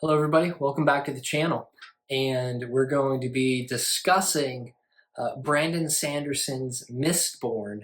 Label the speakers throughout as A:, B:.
A: Hello everybody, welcome back to the channel. And we're going to be discussing Brandon Sanderson's Mistborn,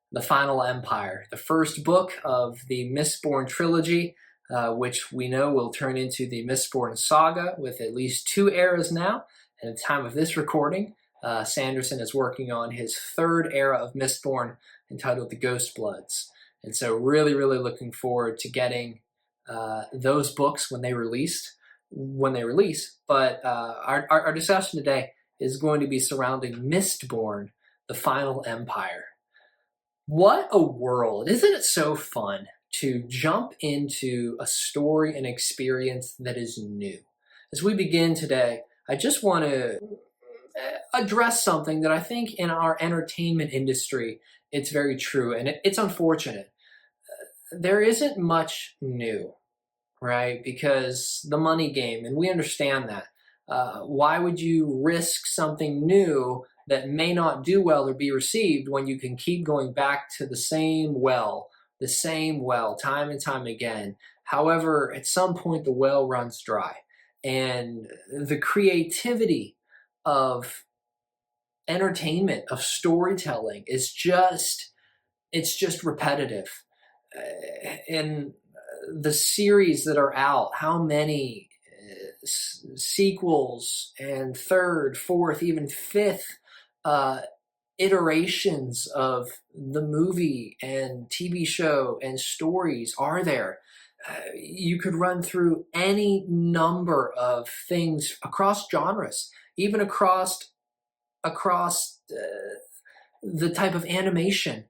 A: The Final Empire, the first book of the Mistborn trilogy, which we know will turn into the Mistborn saga with at least 2 eras now. And at the time of this recording, Sanderson is working on his 3rd era of Mistborn entitled The Ghost Bloods. And so really looking forward to getting those books when they release. But our discussion today is going to be surrounding Mistborn, the Final Empire. What a world! Isn't it so fun to jump into a story and experience that is new? As we begin today, I just want to address something that I think in our entertainment industry, it's very true, and it's unfortunate. There isn't much new, right? Because the money game, and we understand that. Why would you risk something new that may not do well or be received when you can keep going back to the same well, time and time again? However, at some point the well runs dry, and the creativity of entertainment, of storytelling is just, it's just repetitive. And the series that are out, how many sequels and 3rd, 4th, even 5th iterations of the movie and TV show and stories are there? You could run through any number of things across genres, even across the type of animation.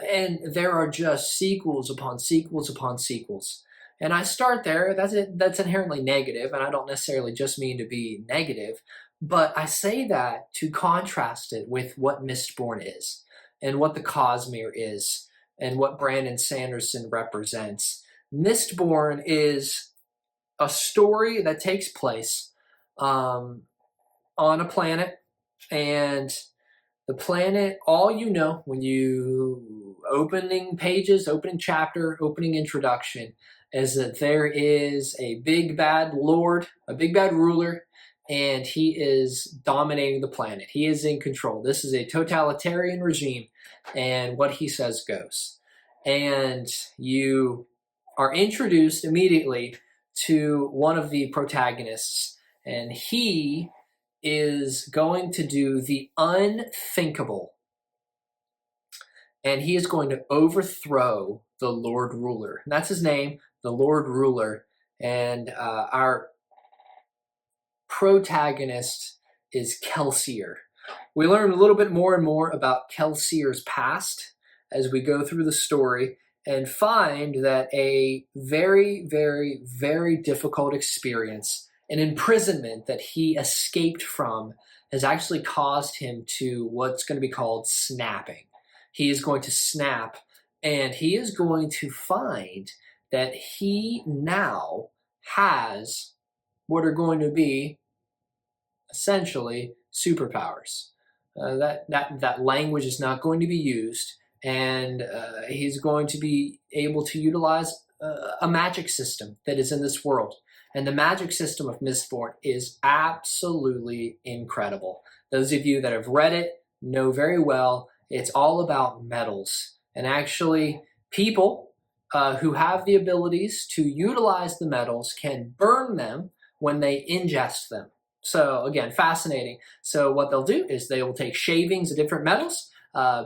A: And there are just sequels upon sequels upon sequels. And I start there, that's inherently negative, and I don't necessarily just mean to be negative, but I say that to contrast it with what Mistborn is, and what the Cosmere is, and what Brandon Sanderson represents. Mistborn is a story that takes place on a planet, and the planet, all you know when you opening pages, opening chapter, opening introduction, is that there is a big bad lord, a big bad ruler, and he is dominating the planet. He is in control. This is a totalitarian regime, and what he says goes. And you are introduced immediately to one of the protagonists, and he is going to do the unthinkable. And he is going to overthrow the Lord Ruler. And that's his name, the Lord Ruler. And our protagonist is Kelsier. We learn a little bit more and more about Kelsier's past as we go through the story, and find that a very difficult experience, an imprisonment that he escaped from, has actually caused him to what's going to be called snapping. He is going to snap, and he is going to find that he now has what are going to be essentially superpowers. That language is not going to be used, and he's going to be able to utilize a magic system that is in this world. And the magic system of Mistborn is absolutely incredible. Those of you that have read it know very well it's all about metals. And actually, people who have the abilities to utilize the metals can burn them when they ingest them. So again, fascinating. So what they'll do is they will take shavings of different metals,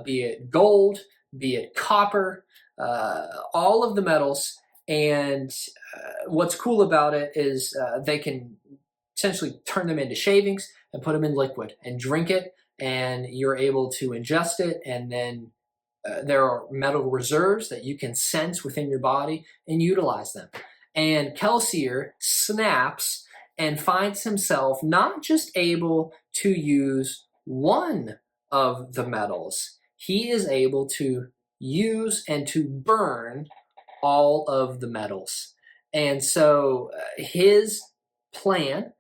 A: be it gold, be it copper, all of the metals. And what's cool about it is they can essentially turn them into shavings and put them in liquid and drink it, and you're able to ingest it, and then there are metal reserves that you can sense within your body and utilize them. And Kelsier snaps and finds himself not just able to use one of the metals, he is able to use and to burn all of the metals. And so his plan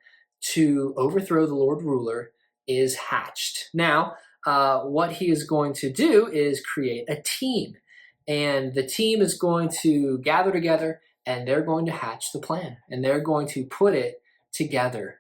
A: to overthrow the Lord Ruler is hatched. Now, what he is going to do is create a team. And the team is going to gather together, and they're going to hatch the plan. And they're going to put it together.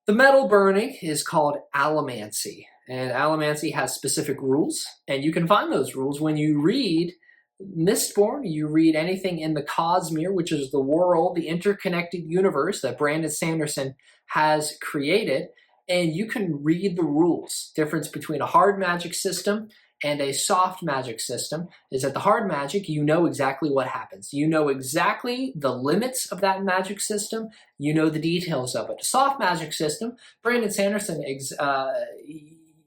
A: The metal burning is called allomancy, and allomancy has specific rules, and you can find those rules when you read Mistborn. You read anything in the Cosmere, which is the world, the interconnected universe that Brandon Sanderson has created, and you can read the rules. Difference between a hard magic system and a soft magic system is that the hard magic, you know exactly what happens. You know exactly the limits of that magic system. You know the details of it. The soft magic system, Brandon Sanderson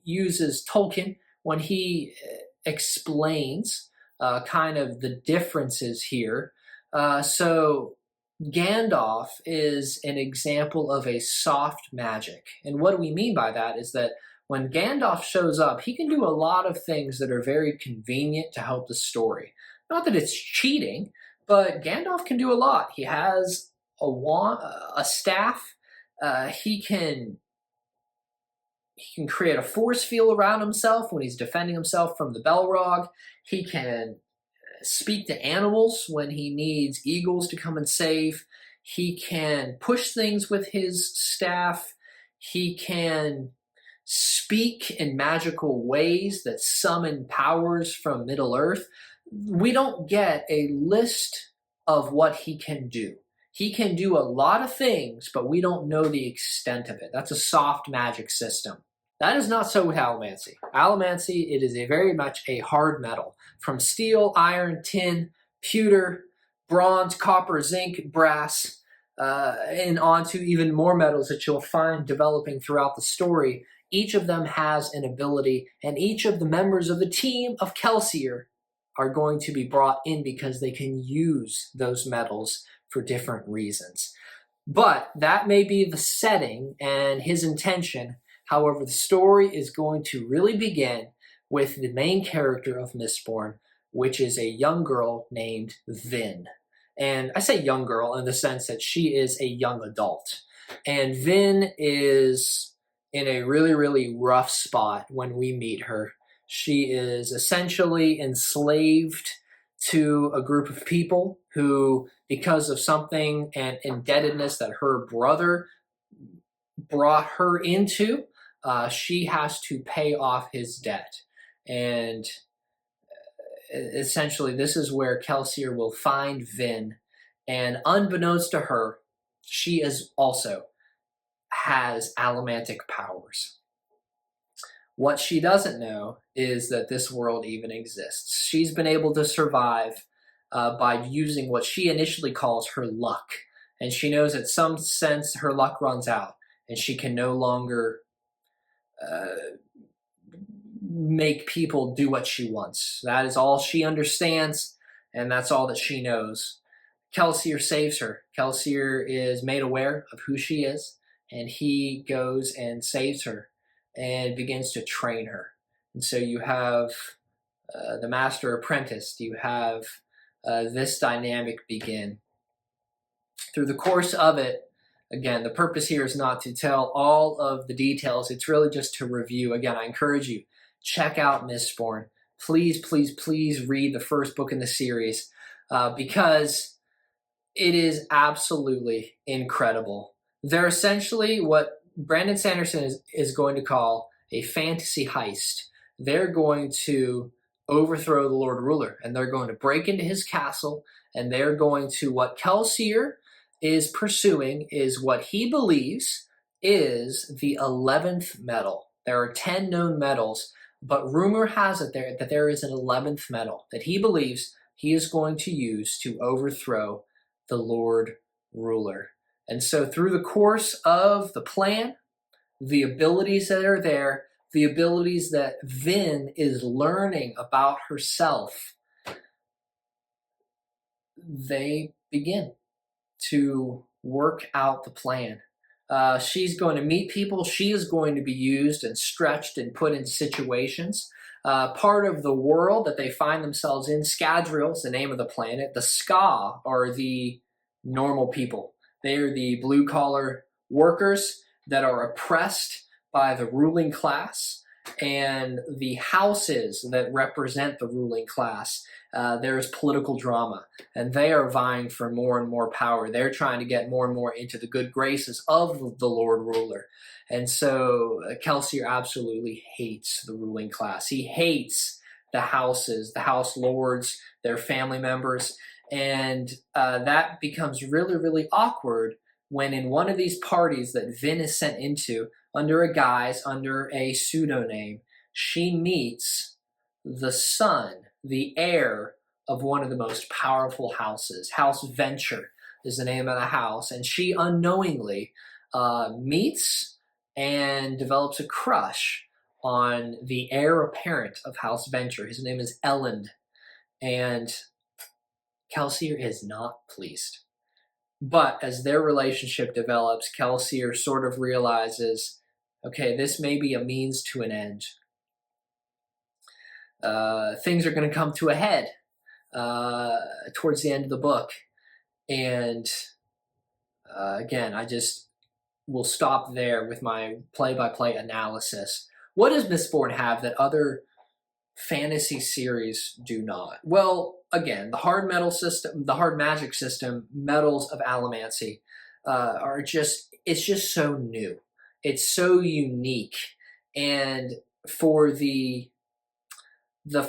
A: uses Tolkien when he explains kind of the differences here. So Gandalf is an example of a soft magic. And what do we mean by that is that when Gandalf shows up, he can do a lot of things that are very convenient to help the story. Not that it's cheating, but Gandalf can do a lot. He has a staff. He can create a force field around himself when he's defending himself from the Balrog. He can speak to animals when he needs eagles to come and save. He can push things with his staff. He can speak in magical ways that summon powers from Middle-earth. We don't get a list of what he can do. He can do a lot of things, but we don't know the extent of it. That's a soft magic system. That is not so with allomancy. Allomancy, it is very much a hard metal. From steel, iron, tin, pewter, bronze, copper, zinc, brass, and onto even more metals that you'll find developing throughout the story. Each of them has an ability, and each of the members of the team of Kelsier are going to be brought in because they can use those metals for different reasons. But that may be the setting and his intention. However, the story is going to really begin with the main character of Mistborn, which is a young girl named Vin. And I say young girl in the sense that she is a young adult. And Vin is in a really, really rough spot when we meet her. She is essentially enslaved to a group of people who, because of something and indebtedness that her brother brought her into, she has to pay off his debt. And essentially, this is where Kelsier will find Vin. And unbeknownst to her, she is also has allomantic powers. What she doesn't know is that this world even exists. She's been able to survive by using what she initially calls her luck. And she knows in some sense her luck runs out and she can no longer make people do what she wants. That is all she understands, and that's all that she knows. Kelsier saves her. Kelsier is made aware of who she is, and he goes and saves her and begins to train her. And so you have the master apprentice. You have this dynamic begin. Through the course of it, again, the purpose here is not to tell all of the details. It's really just to review. Again, I encourage you, check out Mistborn. Please, please, please read the first book in the series because it is absolutely incredible. They're essentially what Brandon Sanderson is going to call a fantasy heist. They're going to overthrow the Lord Ruler, and they're going to break into his castle, and they're going to, what Kelsier is pursuing is what he believes is the 11th metal. There are 10 known metals, but rumor has it that there is an 11th metal that he believes he is going to use to overthrow the Lord Ruler. And so through the course of the plan, the abilities that are there, the abilities that Vin is learning about herself, they begin to work out the plan. She's going to meet people. She is going to be used and stretched and put into situations. Part of the world that they find themselves in, Scadrial is the name of the planet. The Ska are the normal people. They are the blue-collar workers that are oppressed by the ruling class. and the houses that represent the ruling class, there's political drama, and they are vying for more and more power. They're trying to get more and more into the good graces of the Lord Ruler. And so Kelsier absolutely hates the ruling class. He hates the houses, the house lords, their family members, and that becomes really, really awkward when in one of these parties that Vin is sent into, under a guise, under a pseudonym, she meets the son, the heir of one of the most powerful houses. House Venture is the name of the house, and she unknowingly meets and develops a crush on the heir apparent of House Venture. His name is Elend, and Kelsier is not pleased. But as their relationship develops, Kelsier sort of realizes, okay, this may be a means to an end. Things are going to come to a head towards the end of the book. And again, I just will stop there with my play-by-play analysis. What does Mistborn have that other fantasy series do not? Well, again, the hard metal system, the hard magic system, metals of allomancy are just, it's just so new. It's so unique. And for the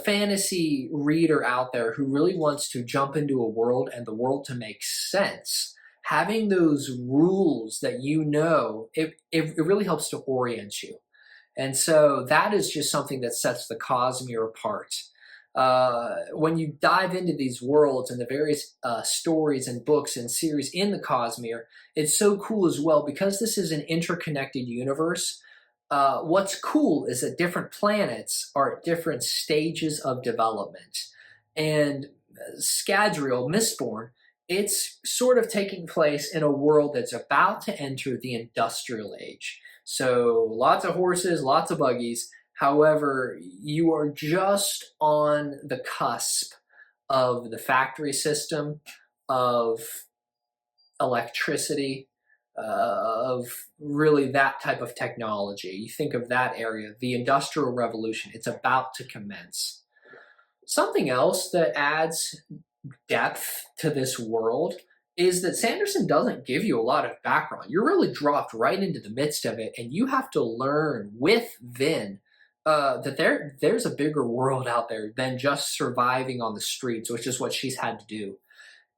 A: fantasy reader out there who really wants to jump into a world and the world to make sense, having those rules that you know, it really helps to orient you. And so that is just something that sets the Cosmere apart. When you dive into these worlds and the various stories and books and series in the Cosmere, it's so cool as well because this is an interconnected universe. What's cool is that different planets are at different stages of development. And Scadrial, Mistborn, it's sort of taking place in a world that's about to enter the industrial age. So lots of horses, lots of buggies. However, you are just on the cusp of the factory system, of electricity, of really that type of technology. You think of that area, the Industrial Revolution, it's about to commence. Something else that adds depth to this world is that Sanderson doesn't give you a lot of background. You're really dropped right into the midst of it, and you have to learn with Vin that there's a bigger world out there than just surviving on the streets, which is what she's had to do.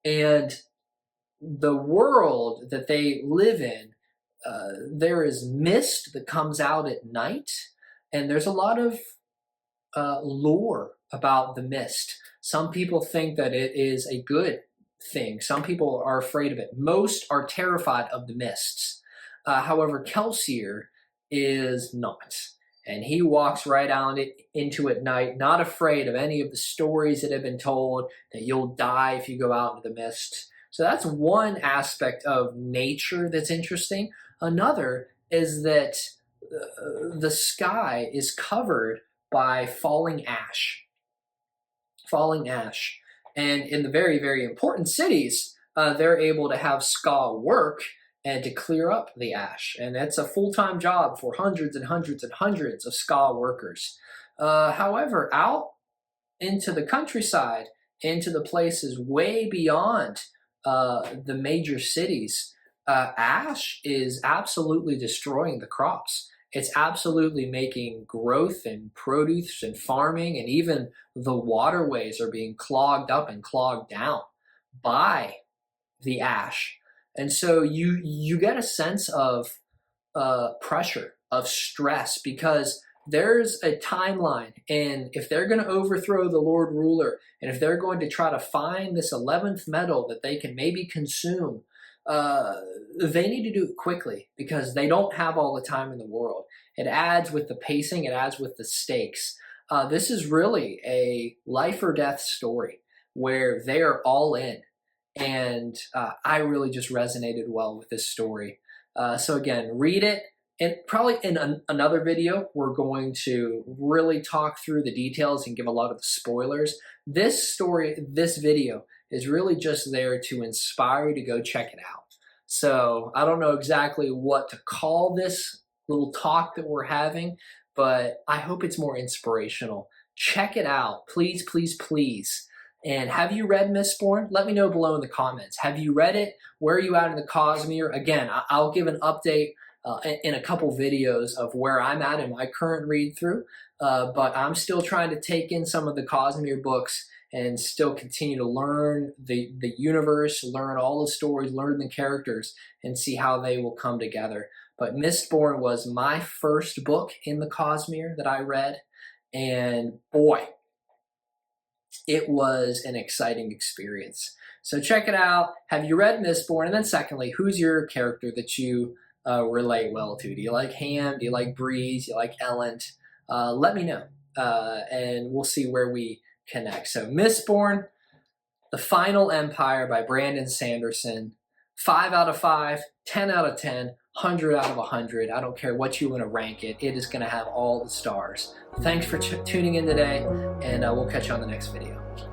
A: And the world that they live in, there is mist that comes out at night, and there's a lot of lore about the mist. Some people think that it is a good thing. Some people are afraid of it. Most are terrified of the mists. However, Kelsier is not. And he walks right out into it at night, not afraid of any of the stories that have been told, that you'll die if you go out into the mist. So that's one aspect of nature that's interesting. Another is that the sky is covered by falling ash. Falling ash. And in the very, very important cities, they're able to have ska work and to clear up the ash. And that's a full-time job for hundreds and hundreds and hundreds of ska workers. However, out into the countryside, into the places way beyond the major cities, ash is absolutely destroying the crops. It's absolutely making growth and produce and farming, and even the waterways are being clogged up and clogged down by the ash. And so you get a sense of pressure, of stress, because there's a timeline, and if they're going to overthrow the Lord Ruler, and if they're going to try to find this 11th metal that they can maybe consume, they need to do it quickly because they don't have all the time in the world. It adds with the pacing, it adds with the stakes. This is really a life or death story where they are all in. And I really just resonated well with this story. So again, read it. And probably in another video, we're going to really talk through the details and give a lot of the spoilers. This story, this video is really just there to inspire you to go check it out. So I don't know exactly what to call this little talk that we're having, but I hope it's more inspirational. Check it out, please, please, please. And have you read Mistborn? Let me know below in the comments. Have you read it? Where are you at in the Cosmere? Again, I'll give an update in a couple videos of where I'm at in my current read through, but I'm still trying to take in some of the Cosmere books and still continue to learn the universe, learn all the stories, learn the characters, and see how they will come together. But Mistborn was my first book in the Cosmere that I read, and boy, it was an exciting experience. So check it out. Have you read Mistborn? And then secondly, who's your character that you relate well to? Do you like Ham? Do you like Breeze? Do you like Elend? Let me know, and we'll see where we connect. So Mistborn, The Final Empire by Brandon Sanderson. 5 out of 5, 10 out of 10, 100 out of 100. I don't care what you want to rank it. It is going to have all the stars. Thanks for tuning in today, and we'll catch you on the next video.